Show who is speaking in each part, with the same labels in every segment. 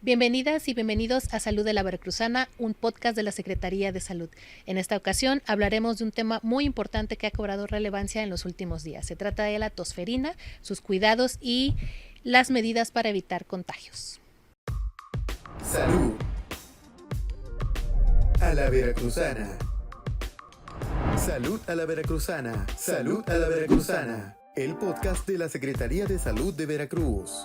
Speaker 1: Bienvenidas y bienvenidos a Salud de la Veracruzana, un podcast de la Secretaría de Salud. En esta ocasión hablaremos de un tema muy importante que ha cobrado relevancia en los últimos días. Se trata de la tosferina, sus cuidados y las medidas para evitar contagios.
Speaker 2: Salud a la Veracruzana. Salud a la Veracruzana. Salud a la Veracruzana. El podcast de la Secretaría de Salud de Veracruz.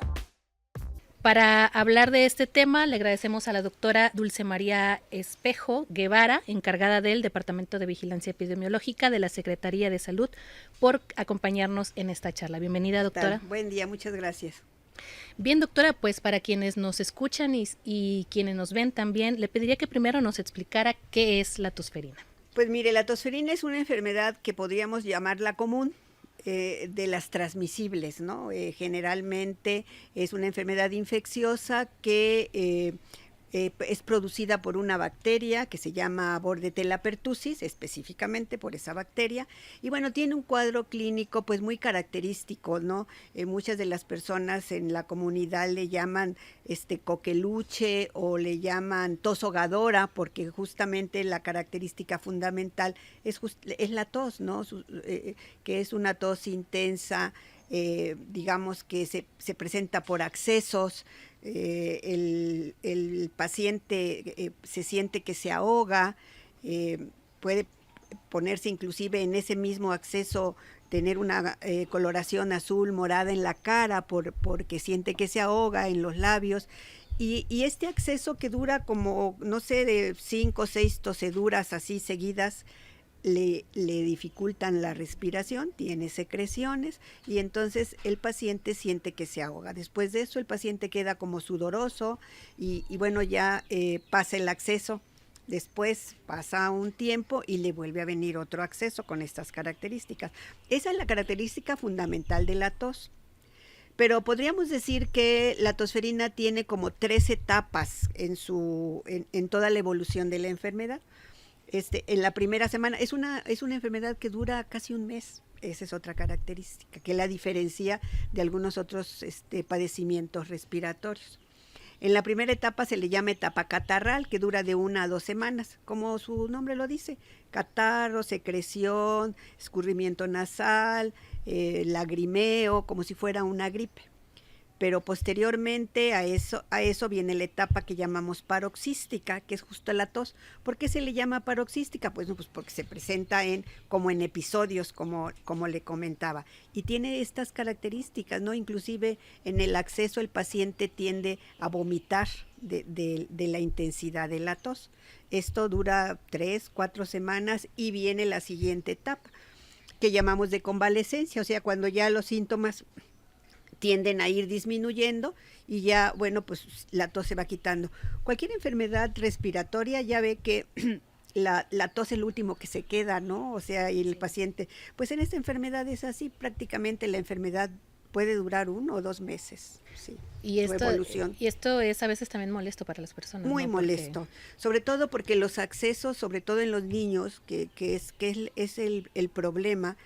Speaker 1: Para hablar de este tema, le agradecemos a la doctora Dulce María Espejo Guevara, encargada del Departamento de Vigilancia Epidemiológica de la Secretaría de Salud, por acompañarnos en esta charla. Bienvenida, doctora.
Speaker 3: Buen día, muchas gracias.
Speaker 1: Bien, doctora, pues para quienes nos escuchan y quienes nos ven también, le pediría que primero nos explicara qué es la tosferina.
Speaker 3: Pues mire, la tosferina es una enfermedad que podríamos llamarla común, de las transmisibles, ¿no? Generalmente es una enfermedad infecciosa que es producida por una bacteria que se llama Bordetella pertussis, específicamente por esa bacteria, y bueno, tiene un cuadro clínico pues muy característico, ¿no? Muchas de las personas en la comunidad le llaman coqueluche o le llaman tos ahogadora, porque justamente la característica fundamental es la tos, ¿no? Que es una tos intensa, digamos que se presenta por accesos. El paciente se siente que se ahoga, puede ponerse inclusive en ese mismo acceso, tener una coloración azul, morada en la cara porque siente que se ahoga, en los labios. Y este acceso que dura como, no sé, de 5 o 6 toseduras así seguidas, le dificultan la respiración, tiene secreciones y entonces el paciente siente que se ahoga. Después de eso el paciente queda como sudoroso y bueno, ya pasa el acceso. Después pasa un tiempo y le vuelve a venir otro acceso con estas características. Esa es la característica fundamental de la tos. Pero podríamos decir que la tosferina tiene como 3 etapas en toda la evolución de la enfermedad. En la primera semana es una enfermedad que dura casi un mes. Esa es otra característica que la diferencia de algunos otros padecimientos respiratorios. En la primera etapa se le llama etapa catarral, que dura de 1 a 2 semanas, como su nombre lo dice: catarro, secreción, escurrimiento nasal, lagrimeo, como si fuera una gripe. Pero posteriormente a eso viene la etapa que llamamos paroxística, que es justo la tos. ¿Por qué se le llama paroxística? Pues porque se presenta como en episodios, como le comentaba. Y tiene estas características, ¿no? Inclusive en el acceso el paciente tiende a vomitar de la intensidad de la tos. Esto dura 3, 4 semanas y viene la siguiente etapa, que llamamos de convalescencia, o sea, cuando ya los síntomas tienden a ir disminuyendo y ya, bueno, pues la tos se va quitando. Cualquier enfermedad respiratoria ya ve que la tos es el último que se queda, ¿no? O sea, y el paciente, pues en esta enfermedad es así, prácticamente la enfermedad puede durar 1 o 2 meses, sí.
Speaker 1: Y esto es a veces también molesto para las personas.
Speaker 3: Muy, ¿no? Molesto, porque sobre todo porque los accesos, sobre todo en los niños, que es el problema,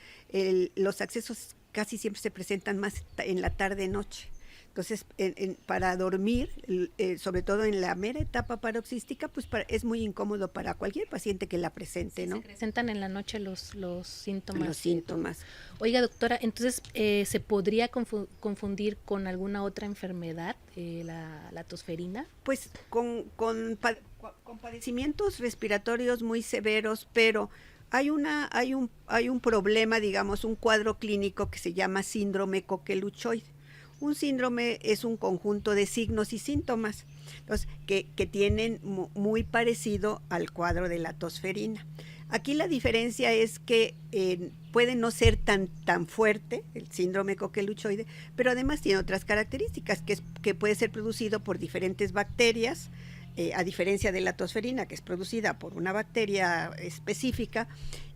Speaker 3: los accesos casi siempre se presentan más en la tarde-noche. Entonces, para dormir, sobre todo en la mera etapa paroxística, pues es muy incómodo para cualquier paciente que la presente, ¿no?
Speaker 1: Se presentan en la noche los síntomas.
Speaker 3: Los síntomas.
Speaker 1: Oiga, doctora, entonces, ¿se podría confundir con alguna otra enfermedad, la tosferina?
Speaker 3: Pues con padecimientos respiratorios muy severos, pero hay un problema, digamos, un cuadro clínico que se llama síndrome coqueluchoide. Un síndrome es un conjunto de signos y síntomas, entonces, que tienen muy parecido al cuadro de la tosferina. Aquí la diferencia es que puede no ser tan fuerte el síndrome coqueluchoide, pero además tiene otras características, que puede ser producido por diferentes bacterias, a diferencia de la tosferina, que es producida por una bacteria específica,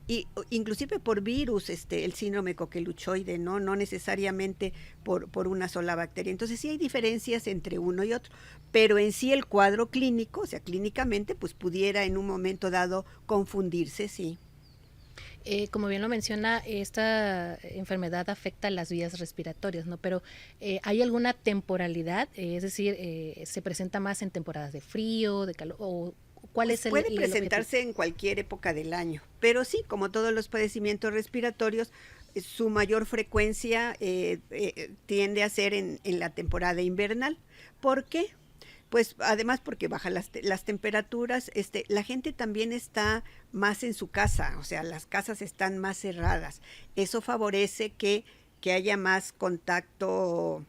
Speaker 3: y inclusive por virus, el síndrome coqueluchoide, no necesariamente por una sola bacteria. Entonces sí hay diferencias entre uno y otro, pero en sí el cuadro clínico, o sea, clínicamente, pues pudiera en un momento dado confundirse, sí.
Speaker 1: Como bien lo menciona, esta enfermedad afecta las vías respiratorias, ¿no? Pero ¿hay alguna temporalidad? Es decir, ¿se presenta más en temporadas de frío, de calor? ¿O cuál
Speaker 3: Pues
Speaker 1: es el,
Speaker 3: puede
Speaker 1: el
Speaker 3: presentarse
Speaker 1: objetivo?
Speaker 3: en cualquier época del año, pero sí, como todos los padecimientos respiratorios, su mayor frecuencia tiende a ser en la temporada invernal. ¿Por qué? Pues además porque bajan las temperaturas, la gente también está más en su casa, o sea, las casas están más cerradas. Eso favorece que haya más contacto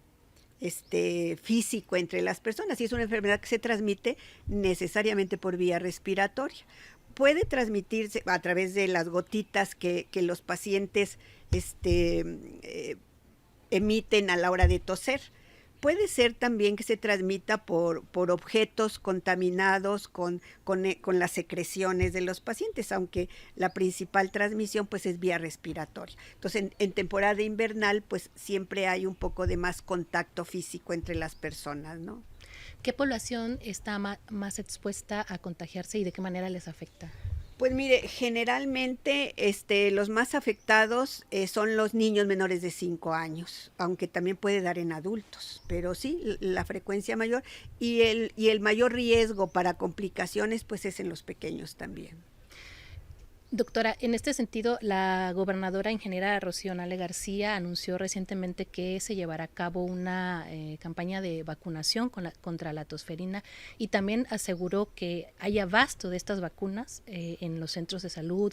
Speaker 3: físico entre las personas, y es una enfermedad que se transmite necesariamente por vía respiratoria. Puede transmitirse a través de las gotitas que los pacientes eh, emiten a la hora de toser. Puede ser también que se transmita por objetos contaminados con las secreciones de los pacientes, aunque la principal transmisión pues es vía respiratoria. Entonces en temporada invernal pues siempre hay un poco de más contacto físico entre las personas, ¿no?
Speaker 1: ¿Qué población está más expuesta a contagiarse y de qué manera les afecta?
Speaker 3: Pues mire, generalmente los más afectados son los niños menores de 5 años, aunque también puede dar en adultos, pero sí, la frecuencia mayor y el mayor riesgo para complicaciones pues es en los pequeños también.
Speaker 1: Doctora, en este sentido, la gobernadora ingeniera Rocío Nale García anunció recientemente que se llevará a cabo una campaña de vacunación contra la tosferina y también aseguró que hay abasto de estas vacunas en los centros de salud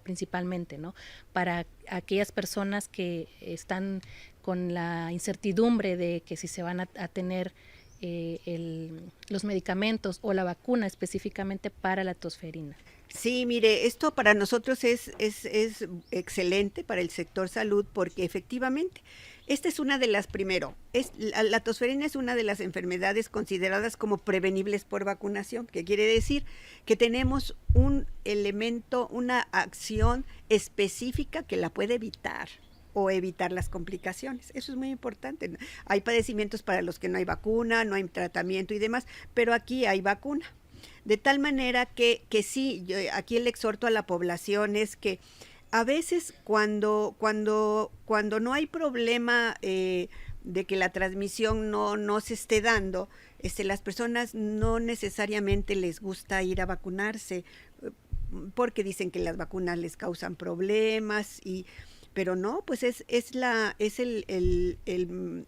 Speaker 1: principalmente, ¿no? Para aquellas personas que están con la incertidumbre de que si se van a tener los medicamentos o la vacuna específicamente para la tosferina.
Speaker 3: Sí, mire, esto para nosotros es excelente para el sector salud porque efectivamente esta es una de las, primero, la tosferina es una de las enfermedades consideradas como prevenibles por vacunación, que quiere decir que tenemos un elemento, una acción específica que la puede evitar o evitar las complicaciones. Eso es muy importante. Hay padecimientos para los que no hay vacuna, no hay tratamiento y demás, pero aquí hay vacuna. De tal manera que sí, yo aquí el exhorto a la población es que a veces cuando no hay problema de que la transmisión no se esté dando, las personas no necesariamente les gusta ir a vacunarse porque dicen que las vacunas les causan problemas pero no, pues es el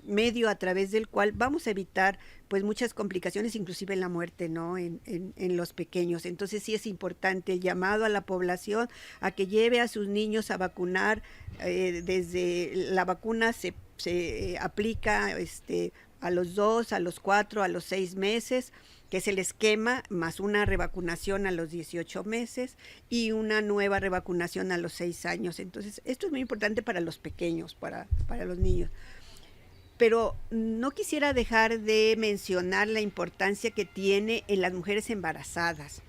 Speaker 3: medio a través del cual vamos a evitar pues muchas complicaciones, inclusive la muerte, ¿no? En los pequeños. Entonces sí es importante el llamado a la población a que lleve a sus niños a vacunar. Desde la vacuna se aplica a los 2, a los 4, a los 6 meses, que es el esquema, más una revacunación a los 18 meses y una nueva revacunación a los 6 años. Entonces, esto es muy importante para los pequeños, para los niños. Pero no quisiera dejar de mencionar la importancia que tiene en las mujeres embarazadas.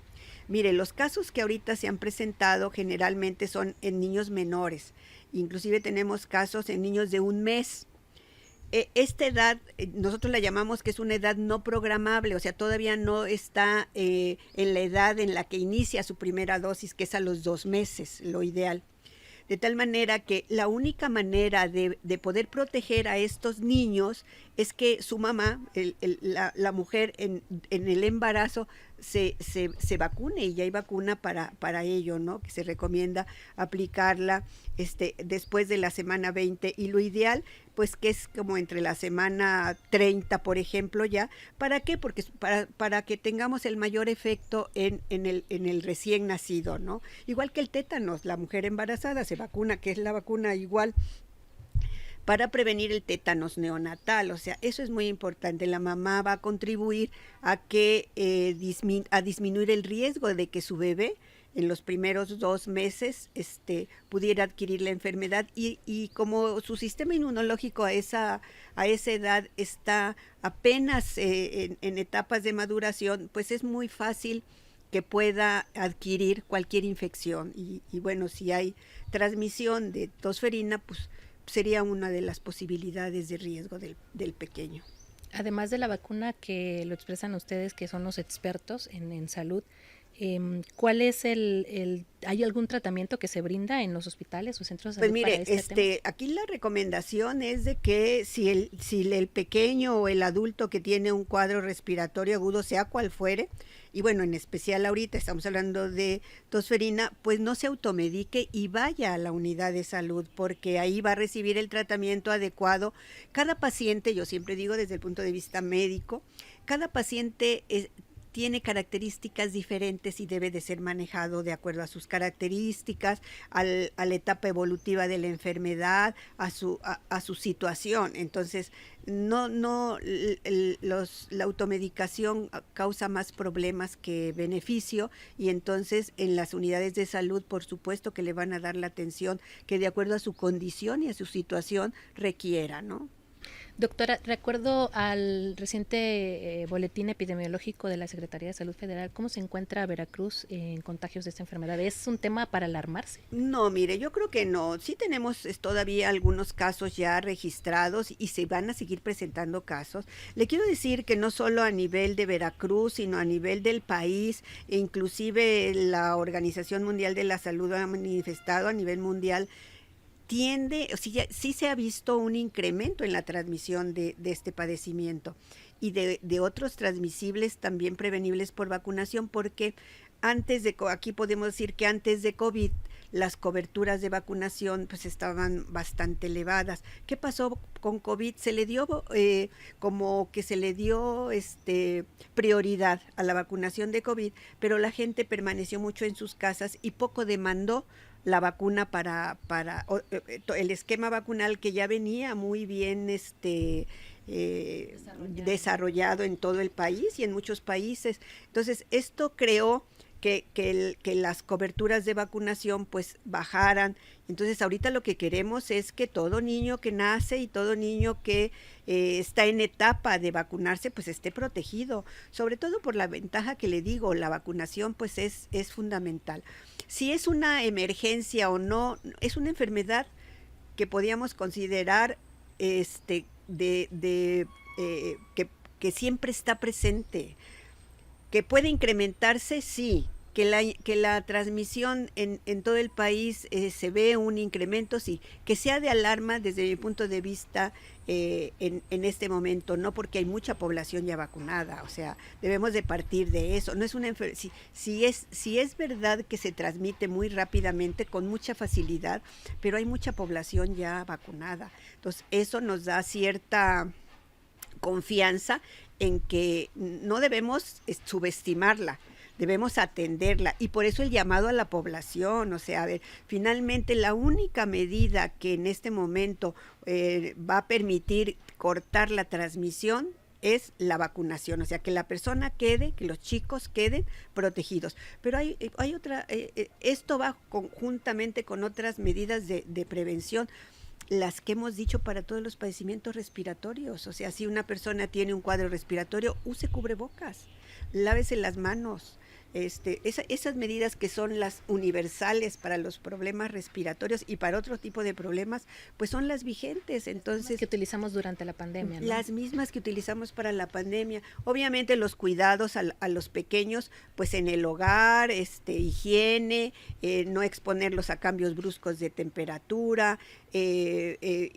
Speaker 3: Mire, los casos que ahorita se han presentado generalmente son en niños menores. Inclusive tenemos casos en niños de 1 mes. Esta edad, nosotros la llamamos que es una edad no programable, o sea, todavía no está en la edad en la que inicia su primera dosis, que es a los 2 meses, lo ideal. De tal manera que la única manera de poder proteger a estos niños es que su mamá, la mujer en el embarazo, se vacune, y ya hay vacuna para ello, ¿no? Que se recomienda aplicarla después de la semana 20, y lo ideal pues que es como entre la semana 30, por ejemplo, ya. ¿Para qué? Porque para que tengamos el mayor efecto en el recién nacido, ¿no? Igual que el tétanos, la mujer embarazada se vacuna, que es la vacuna igual para prevenir el tétanos neonatal. O sea, eso es muy importante. La mamá va a contribuir a que a disminuir el riesgo de que su bebé en los primeros 2 meses pudiera adquirir la enfermedad, y como su sistema inmunológico a esa edad está apenas en etapas de maduración, pues es muy fácil que pueda adquirir cualquier infección, y bueno, si hay transmisión de tosferina, pues sería una de las posibilidades de riesgo del pequeño.
Speaker 1: Además de la vacuna, que lo expresan ustedes, que son los expertos en salud, ¿Cuál es hay algún tratamiento que se brinda en los hospitales o centros de
Speaker 3: Pues
Speaker 1: salud
Speaker 3: mire,
Speaker 1: para este tema?
Speaker 3: aquí la recomendación es de que si el pequeño o el adulto que tiene un cuadro respiratorio agudo, sea cual fuere, y bueno, en especial ahorita estamos hablando de tosferina, pues no se automedique y vaya a la unidad de salud, porque ahí va a recibir el tratamiento adecuado. Cada paciente, yo siempre digo desde el punto de vista médico, cada paciente tiene características diferentes y debe de ser manejado de acuerdo a sus características, a la etapa evolutiva de la enfermedad, a su situación. Entonces, la automedicación causa más problemas que beneficio, y entonces en las unidades de salud, por supuesto que le van a dar la atención que de acuerdo a su condición y a su situación requiera, ¿no?
Speaker 1: Doctora, recuerdo al reciente boletín epidemiológico de la Secretaría de Salud Federal. ¿Cómo se encuentra Veracruz en contagios de esta enfermedad? ¿Es un tema para alarmarse?
Speaker 3: No, mire, yo creo que no. Sí tenemos todavía algunos casos ya registrados y se van a seguir presentando casos. Le quiero decir que no solo a nivel de Veracruz, sino a nivel del país, e inclusive la Organización Mundial de la Salud ha manifestado a nivel mundial, sí se ha visto un incremento en la transmisión de este padecimiento y de otros transmisibles también prevenibles por vacunación, porque aquí podemos decir que antes de COVID las coberturas de vacunación pues estaban bastante elevadas. ¿Qué pasó con COVID? Se le dio como que se le dio prioridad a la vacunación de COVID, pero la gente permaneció mucho en sus casas y poco demandó la vacuna para el esquema vacunal que ya venía muy bien desarrollado en todo el país y en muchos países. Entonces, esto creó que las coberturas de vacunación pues bajaran. Entonces, ahorita lo que queremos es que todo niño que nace y todo niño que está en etapa de vacunarse pues esté protegido, sobre todo por la ventaja que le digo, la vacunación pues es fundamental. Si es una emergencia o no, es una enfermedad que podíamos considerar que siempre está presente, que puede incrementarse, sí, que la transmisión en todo el país se ve un incremento, sí, que sea de alarma desde mi punto de vista en este momento, no, porque hay mucha población ya vacunada, o sea, debemos de partir de eso. No es una si es verdad que se transmite muy rápidamente, con mucha facilidad, pero hay mucha población ya vacunada, entonces eso nos da cierta confianza en que no debemos subestimarla, debemos atenderla, y por eso el llamado a la población. O sea, a ver, finalmente la única medida que en este momento va a permitir cortar la transmisión es la vacunación, o sea, que la persona que los chicos queden protegidos. Pero hay otra, esto va conjuntamente con otras medidas de prevención, las que hemos dicho para todos los padecimientos respiratorios. O sea, si una persona tiene un cuadro respiratorio, use cubrebocas, lávese las manos. Esas medidas que son las universales para los problemas respiratorios y para otro tipo de problemas, pues son las vigentes. Entonces,
Speaker 1: que utilizamos durante la pandemia, ¿no?
Speaker 3: Las mismas que utilizamos para la pandemia. Obviamente los cuidados a los pequeños, pues en el hogar, higiene, no exponerlos a cambios bruscos de temperatura,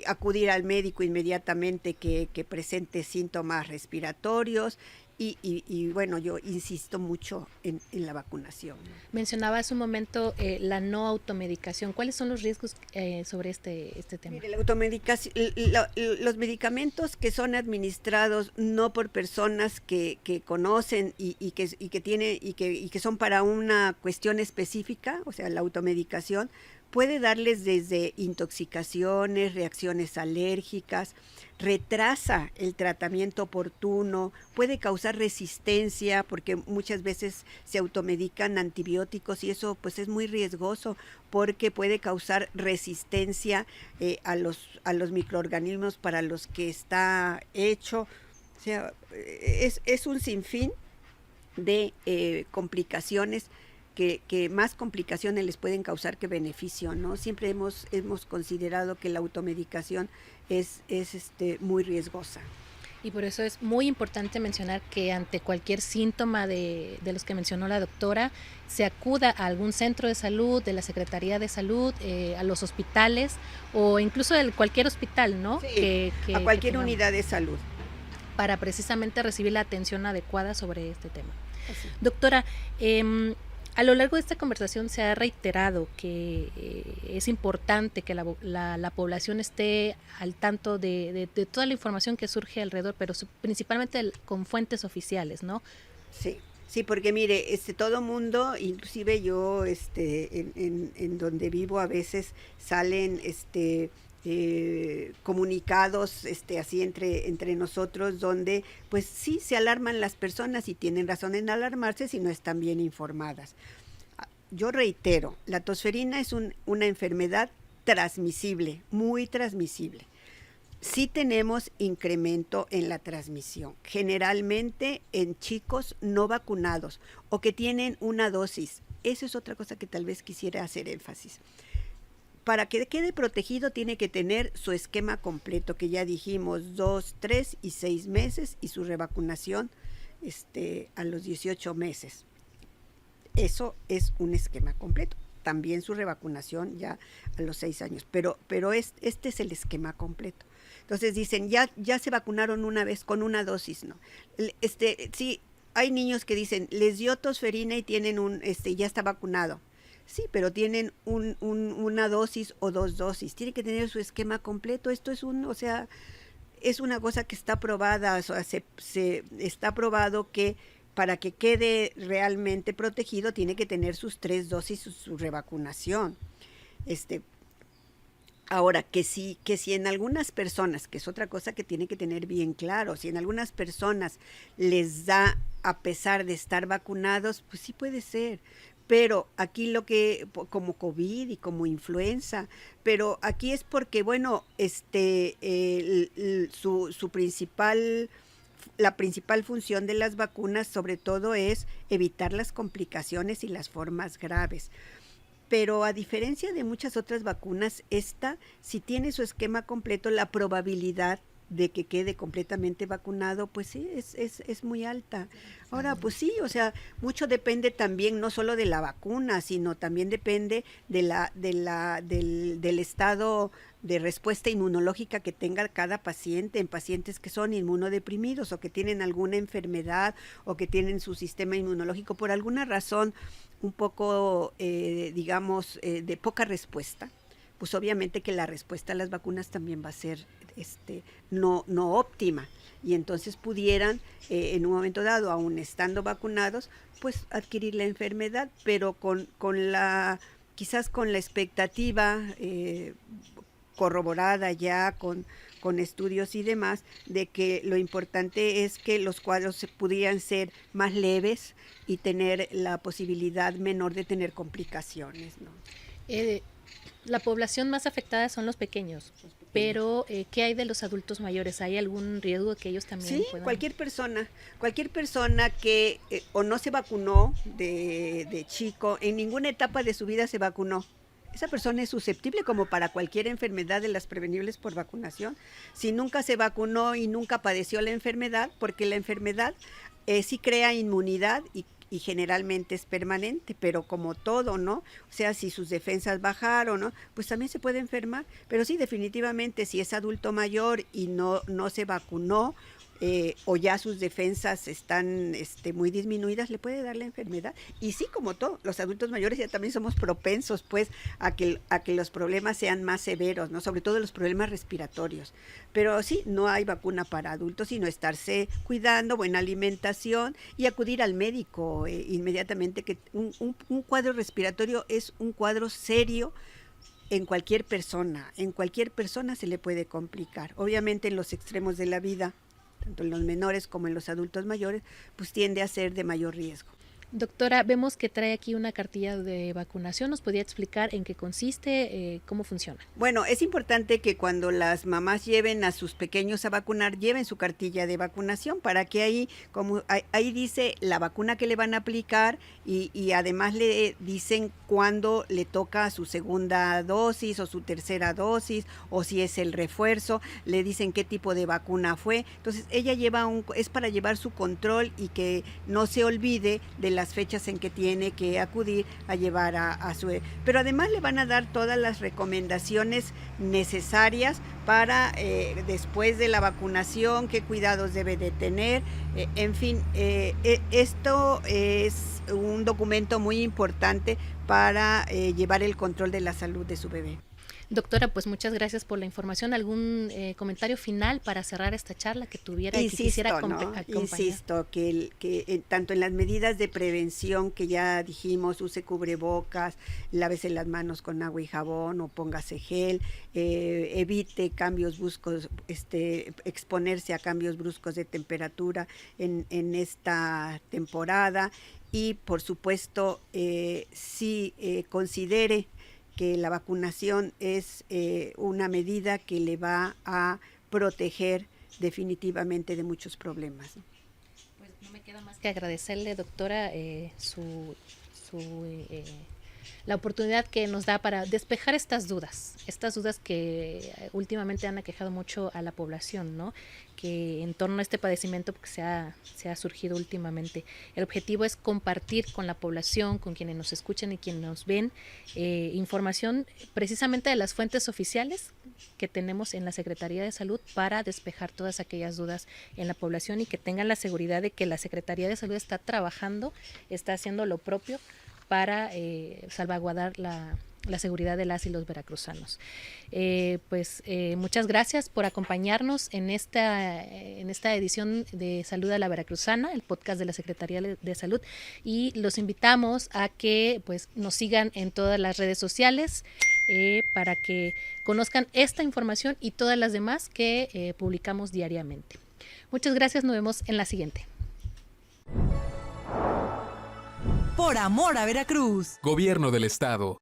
Speaker 3: acudir al médico inmediatamente que presente síntomas respiratorios. Y bueno, yo insisto mucho en la vacunación.
Speaker 1: Mencionaba hace un momento la no automedicación. ¿Cuáles son los riesgos sobre este tema?
Speaker 3: Mire, la automedicación, los medicamentos que son administrados no por personas que conocen y que son para una cuestión específica, o sea, la automedicación puede darles desde intoxicaciones, reacciones alérgicas, retrasa el tratamiento oportuno, puede causar resistencia, porque muchas veces se automedican antibióticos y eso pues es muy riesgoso, porque puede causar resistencia a los microorganismos para los que está hecho. O sea, es un sinfín de complicaciones que más complicaciones les pueden causar que beneficio, ¿no? Siempre hemos considerado que la automedicación es muy riesgosa.
Speaker 1: Y por eso es muy importante mencionar que ante cualquier síntoma de los que mencionó la doctora, se acuda a algún centro de salud, de la Secretaría de Salud, a los hospitales o incluso cualquier hospital, ¿no?
Speaker 3: Sí, a cualquier unidad de salud.
Speaker 1: Para precisamente recibir la atención adecuada sobre este tema.
Speaker 3: Así.
Speaker 1: Doctora, a lo largo de esta conversación se ha reiterado que es importante que la población esté al tanto de toda la información que surge alrededor, pero principalmente con fuentes oficiales, ¿no?
Speaker 3: Sí, sí, porque mire, todo mundo, inclusive yo, en donde vivo a veces salen, comunicados, así entre nosotros, donde pues sí se alarman las personas y tienen razón en alarmarse si no están bien informadas. Yo reitero, la tosferina es una enfermedad transmisible, muy transmisible. Sí tenemos incremento en la transmisión, generalmente en chicos no vacunados o que tienen una dosis. Esa es otra cosa que tal vez quisiera hacer énfasis. Para que quede protegido tiene que tener su esquema completo, que ya dijimos, 2, 3 y 6 meses, y su revacunación a los 18 meses. Eso es un esquema completo. También su revacunación ya a los 6 años, pero este es el esquema completo. Entonces dicen, ya se vacunaron una vez con una dosis, ¿no? Sí, hay niños que dicen, les dio tosferina y tienen ya está vacunado. Sí, pero tienen una dosis o 2 dosis. Tiene que tener su esquema completo. Esto es es una cosa que está probada, o sea, está probado que para que quede realmente protegido tiene que tener sus 3 dosis, su revacunación. Ahora, que si en algunas personas, que es otra cosa que tiene que tener bien claro, si en algunas personas les da a pesar de estar vacunados, pues sí puede ser. Pero aquí como COVID y como influenza, pero aquí es porque, bueno, la principal función de las vacunas sobre todo es evitar las complicaciones y las formas graves. Pero a diferencia de muchas otras vacunas, si tiene su esquema completo, la probabilidad de que quede completamente vacunado, pues sí, es muy alta. Ahora, pues sí, o sea, mucho depende también, no solo de la vacuna, sino también depende del estado de respuesta inmunológica que tenga cada paciente, en pacientes que son inmunodeprimidos o que tienen alguna enfermedad o que tienen su sistema inmunológico por alguna razón un poco, digamos, de poca respuesta. Pues obviamente que la respuesta a las vacunas también va a ser no óptima, y entonces pudieran en un momento dado, aún estando vacunados, pues adquirir la enfermedad, pero quizás con la expectativa corroborada ya con estudios y demás, de que lo importante es que los cuadros pudieran ser más leves y tener la posibilidad menor de tener complicaciones, ¿no?
Speaker 1: La población más afectada son los pequeños, pero ¿qué hay de los adultos mayores? ¿Hay algún riesgo que ellos también
Speaker 3: sí,
Speaker 1: puedan?
Speaker 3: cualquier persona que o no se vacunó de chico, en ninguna etapa de su vida se vacunó. Esa persona es susceptible como para cualquier enfermedad de las prevenibles por vacunación. Si nunca se vacunó y nunca padeció la enfermedad, porque la enfermedad sí crea inmunidad y generalmente es permanente, pero como todo, ¿no? O sea, si sus defensas bajaron, ¿no? Pues también se puede enfermar. Pero sí, definitivamente, si es adulto mayor y no se vacunó, o ya sus defensas están muy disminuidas, le puede dar la enfermedad. Y sí, como todo, los adultos mayores ya también somos propensos, pues, a que los problemas sean más severos, ¿no? Sobre todo los problemas respiratorios. Pero sí, no hay vacuna para adultos, sino estarse cuidando, buena alimentación y acudir al médico inmediatamente, que un cuadro respiratorio es un cuadro serio en cualquier persona se le puede complicar. Obviamente en los extremos de la vida, tanto en los menores como en los adultos mayores, pues tiende a ser de mayor riesgo.
Speaker 1: Doctora, vemos que trae aquí una cartilla de vacunación. ¿Nos podría explicar en qué consiste, cómo funciona?
Speaker 3: Bueno, es importante que cuando las mamás lleven a sus pequeños a vacunar, lleven su cartilla de vacunación para que ahí, como ahí dice la vacuna que le van a aplicar y además le dicen cuándo le toca su segunda dosis o su tercera dosis o si es el refuerzo, le dicen qué tipo de vacuna fue. Entonces ella es para llevar su control y que no se olvide de las fechas en que tiene que acudir a llevar a su... Pero además le van a dar todas las recomendaciones necesarias para después de la vacunación, qué cuidados debe de tener. En fin, esto es un documento muy importante para llevar el control de la salud de su bebé.
Speaker 1: Doctora, pues muchas gracias por la información. ¿Algún comentario final para cerrar esta charla que tuviera y que quisiera acompañar?
Speaker 3: Insisto, que tanto en las medidas de prevención que ya dijimos, use cubrebocas, lávese las manos con agua y jabón o póngase gel, evite cambios bruscos, exponerse a cambios bruscos de temperatura en esta temporada y por supuesto sí considere que la vacunación es una medida que le va a proteger definitivamente de muchos problemas.
Speaker 1: Pues no me queda más que agradecerle, doctora, la oportunidad que nos da para despejar estas dudas que últimamente han aquejado mucho a la población, ¿no? Que en torno a este padecimiento que se ha surgido últimamente. El objetivo es compartir con la población, con quienes nos escuchan y quienes nos ven, información precisamente de las fuentes oficiales que tenemos en la Secretaría de Salud para despejar todas aquellas dudas en la población y que tengan la seguridad de que la Secretaría de Salud está trabajando, está haciendo lo propio para salvaguardar la seguridad de las y los veracruzanos. Muchas gracias por acompañarnos en esta edición de Salud a la Veracruzana, el podcast de la Secretaría de Salud, y los invitamos a que pues nos sigan en todas las redes sociales para que conozcan esta información y todas las demás que publicamos diariamente. Muchas gracias, nos vemos en la siguiente.
Speaker 4: Por amor a Veracruz.
Speaker 5: Gobierno del Estado.